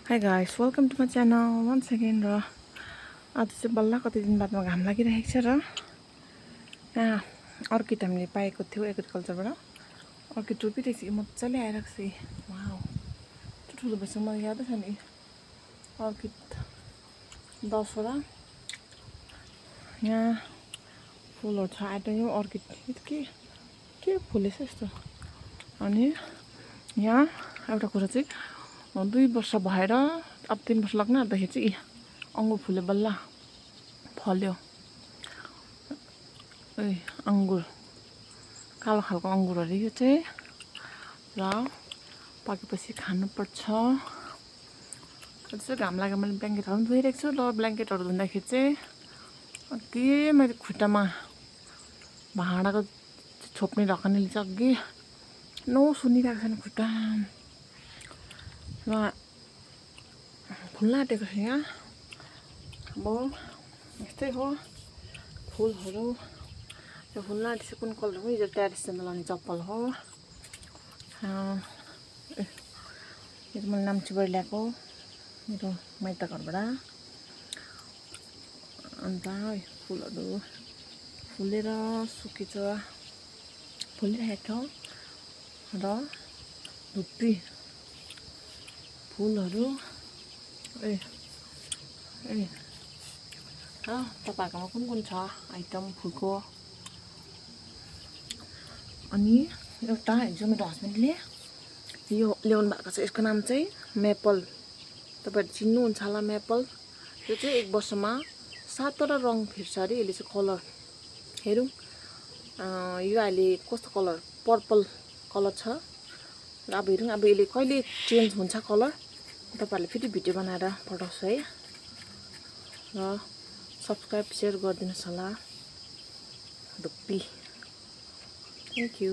Hi guys, welcome to my channel once again र आज चाहिँ बल्ल कति दिन बादमा घाम लागिरहेको छ र यहाँ अर्किड हामीले पाएको थियो एग्रिकल्चरबाट अर्किड रोपिरहेको छ मजाले आइरहेको छ वाउ ठुलो भएछ मलाई यादै छ नि अर्किड 10 वटा यहाँ फुलहरू छ आएर यो अर्किड के फुलेछ यस्तो अनि यहाँ एउटा कुरा चाहिँ 2 वर्ष भएर अब 3 वर्ष लाग्न आँट्दाखेरि चाहिँ अंगुर फुले बल्ल फल्यो अंगुर कालो खालको अंगुरहरु यो चाहिँ र पाकेपछि खानुपर्छ त्यसै घाम लाग्यो मैले ब्ल्याङ्केटहरु पनि धोइरहेको छु र ब्ल्याङ्केटहरु धुँदाखेरि चाहिँ अघि मैले खुट्टामा भाँडाको छोप्ने ढकनीले चाहिँ अघि सुनिरहेको छैन खुट्टा र फुल्न आँटेको छ यहाँ अब यस्तै हो फुलहरू यो फुल्न आँटेको कुन कलर हो यो ट्यारिस जाँदा लाउने चप्पल हो यो चाहिँ मैले नाम्चीबाट ल्याएको मेरो माइत घरबाट अन्त फुलहरू फुलेर सुकेछ फुलिरहेको छ र धुप्पी फुलहरू तपाईहरुकोमा कुन छ आइटम फुलको अनि एउटा हिजो मेरो हस्बेन्डले यो ल्याउनु भएको छ यसको नाम चाहिँ मेपल तपाईहरु चिन्नुहुन्छ होला मेपल यो चाहिँ 1 वर्षमा 7 वटा रङ फिर्छ अरे यसले चाहिँ कलर हेरौं यो अहिले कस्तो कलर पर्पल कलर छ र अब हेरौं अब यसले कहिले चेन्ज हुन्छ कलर तपाईहरुले फेरि भिडियो बनाएर पठाउँछु है र सब्स्क्राइब शेयर गरिदिनुस् होला धुप्पी थ्यांक यू